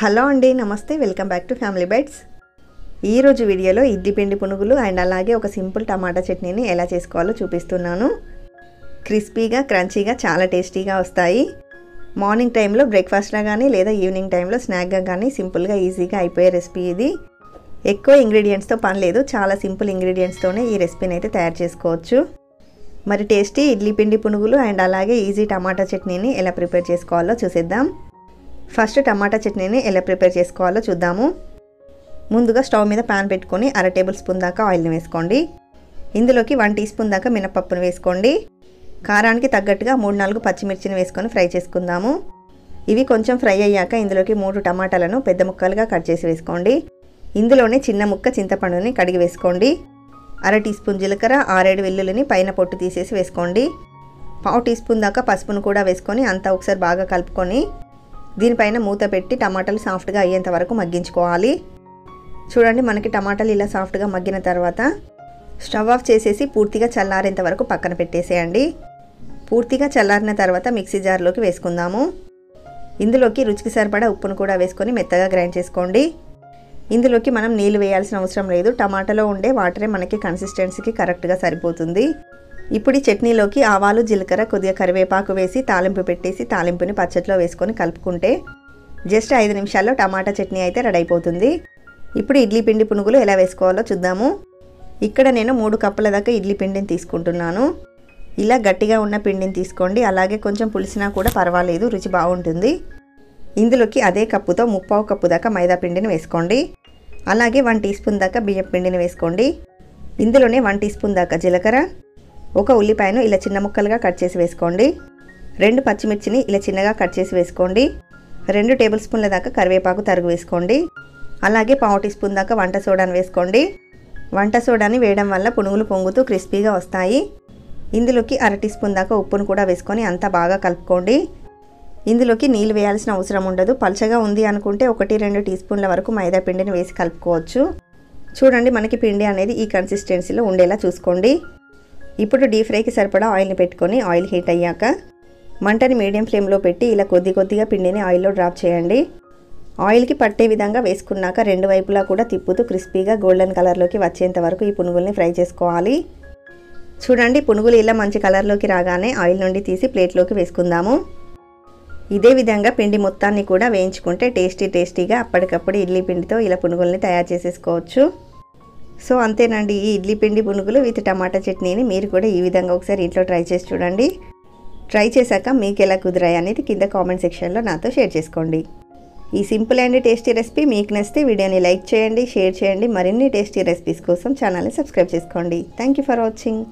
Hello అండి, నమస్తే. Welcome back to Family Bytes. ఈరోజు వీడియోలో ఇడ్లీ పిండి పునుగులు అండ్ అలాగే ఒక సింపుల్ టమాటా చట్నీని ఎలా చేసుకోవాలో చూపిస్తున్నాను. క్రిస్పీగా క్రంచీగా చాలా టేస్టీగా వస్తాయి. మార్నింగ్ టైంలో బ్రేక్ఫాస్ట్గా కానీ లేదా ఈవినింగ్ టైంలో స్నాక్గా కానీ సింపుల్గా ఈజీగా అయిపోయే రెసిపీ ఇది. ఎక్కువ ఇంగ్రీడియంట్స్తో పని లేదు, చాలా సింపుల్ ఇంగ్రీడియంట్స్తోనే ఈ రెసిపీని అయితే తయారు చేసుకోవచ్చు. మరి టేస్టీ ఇడ్లీ పిండి పునుగులు అండ్ అలాగే ఈజీ టమాటా చట్నీని ఎలా ప్రిపేర్ చేసుకోవాలో చూసేద్దాం. ఫస్ట్ టమాటా చట్నీని ఎలా ప్రిపేర్ చేసుకోవాలో చూద్దాము. ముందుగా స్టవ్ మీద ప్యాన్ పెట్టుకొని 1/2 టేబుల్ స్పూన్ దాకా ఆయిల్ని వేసుకోండి. ఇందులోకి 1 టీ స్పూన్ దాకా మినపప్పును వేసుకోండి. కారానికి తగ్గట్టుగా 3-4 పచ్చిమిర్చిని వేసుకొని ఫ్రై చేసుకుందాము. ఇవి కొంచెం ఫ్రై అయ్యాక ఇందులోకి 3 టమాటాలను పెద్ద ముక్కలుగా కట్ చేసి వేసుకోండి. ఇందులోనే చిన్న ముక్క చింతపండుని కడిగి వేసుకోండి. 1/2 టీ స్పూన్ జీలకర్ర, 6-7 వెల్లుల్లిని పైన పొట్టు తీసేసి వేసుకోండి. 1/2 టీ స్పూన్ దాకా పసుపును కూడా వేసుకొని అంతా ఒకసారి బాగా కలుపుకొని దీనిపైన మూత పెట్టి టమాటాలు సాఫ్ట్గా అయ్యేంత వరకు మగ్గించుకోవాలి. చూడండి, మనకి టమాటాలు ఇలా సాఫ్ట్గా మగ్గిన తర్వాత స్టవ్ ఆఫ్ చేసేసి పూర్తిగా చల్లారేంత వరకు పక్కన పెట్టేసేయండి. పూర్తిగా చల్లారిన తర్వాత మిక్సీ జార్లోకి వేసుకుందాము. ఇందులోకి రుచికి సరిపడా ఉప్పును కూడా వేసుకొని మెత్తగా గ్రైండ్ చేసుకోండి. ఇందులోకి మనం నీళ్ళు వేయాల్సిన అవసరం లేదు, టమాటాలో ఉండే వాటరే మనకి కన్సిస్టెన్సీకి కరెక్ట్గా సరిపోతుంది. ఇప్పుడు ఈ చట్నీలోకి ఆవాలు, జీలకర్ర, కొద్దిగా కరివేపాకు వేసి తాలింపు పెట్టేసి తాలింపుని పచ్చట్లో వేసుకొని కలుపుకుంటే జస్ట్ 5 నిమిషాల్లో టమాటా చట్నీ అయితే రెడీ అయిపోతుంది. ఇప్పుడు ఇడ్లీ పిండి పునుగులు ఎలా వేసుకోవాలో చూద్దాము. ఇక్కడ నేను 3 కప్పుల దాకా ఇడ్లీ పిండిని తీసుకుంటున్నాను. ఇలా గట్టిగా ఉన్న పిండిని తీసుకోండి, అలాగే కొంచెం పులిసినా కూడా పర్వాలేదు, రుచి బాగుంటుంది. ఇందులోకి అదే కప్పుతో 3/4 కప్పు దాకా మైదా పిండిని వేసుకోండి. అలాగే 1 టీ స్పూన్ దాకా బియ్యం పిండిని వేసుకోండి. ఇందులోనే 1 టీ స్పూన్ దాకా జీలకర్ర, 1 ఉల్లిపాయను ఇలా చిన్న ముక్కలుగా కట్ చేసి వేసుకోండి. 2 పచ్చిమిర్చిని ఇలా చిన్నగా కట్ చేసి వేసుకోండి. 2 టేబుల్ స్పూన్ల దాకా కరివేపాకు తరుగు వేసుకోండి. అలాగే 1/2 టీ స్పూన్ దాకా వంట సోడాని వేసుకోండి. వంట సోడాని వేయడం వల్ల పునుగులు పొంగుతూ క్రిస్పీగా వస్తాయి. ఇందులోకి 1/2 టీ స్పూన్ దాకా ఉప్పును కూడా వేసుకొని అంతా బాగా కలుపుకోండి. ఇందులోకి నీళ్ళు వేయాల్సిన అవసరం ఉండదు. పల్చగా ఉంది అనుకుంటే 1-2 టీ స్పూన్ల వరకు మైదా పిండిని వేసి కలుపుకోవచ్చు. చూడండి, మనకి పిండి అనేది ఈ కన్సిస్టెన్సీలో ఉండేలా చూసుకోండి. ఇప్పుడు డీప్ ఫ్రైకి సరిపడా ఆయిల్ని పెట్టుకొని ఆయిల్ హీట్ అయ్యాక మంటని మీడియం ఫ్లేమ్లో పెట్టి ఇలా కొద్దిగా పిండిని ఆయిల్లో డ్రాప్ చేయండి. ఆయిల్కి పట్టే విధంగా వేసుకున్నాక 2 వైపులా కూడా తిప్పుతూ క్రిస్పీగా గోల్డెన్ కలర్లోకి వచ్చేంత వరకు ఈ పునుగుల్ని ఫ్రై చేసుకోవాలి. చూడండి, పునుగులు ఇలా మంచి కలర్లోకి రాగానే ఆయిల్ నుండి తీసి ప్లేట్లోకి వేసుకుందాము. ఇదే విధంగా పిండి మొత్తాన్ని కూడా వేయించుకుంటే టేస్టీగా అప్పటికప్పుడు ఇడ్లీ పిండితో ఇలా పునుగుల్ని తయారు చేసేసుకోవచ్చు. సో అంతేనండి, ఈ ఇడ్లీ పిండి పునుగులు విత్ టమాటా చట్నీని మీరు కూడా ఈ విధంగా ఒకసారి ఇంట్లో ట్రై చేసి చూడండి. ట్రై చేశాక మీకు ఎలా కుదిరాయి అనేది కింద కామెంట్ సెక్షన్లో నాతో షేర్ చేసుకోండి. ఈ సింపుల్ అండ్ టేస్టీ రెసిపీ మీకు నచ్చితే వీడియోని లైక్ చేయండి, షేర్ చేయండి. మరిన్ని టేస్టీ రెసిపీస్ కోసం ఛానల్ని సబ్స్క్రైబ్ చేసుకోండి. Thank you for watching.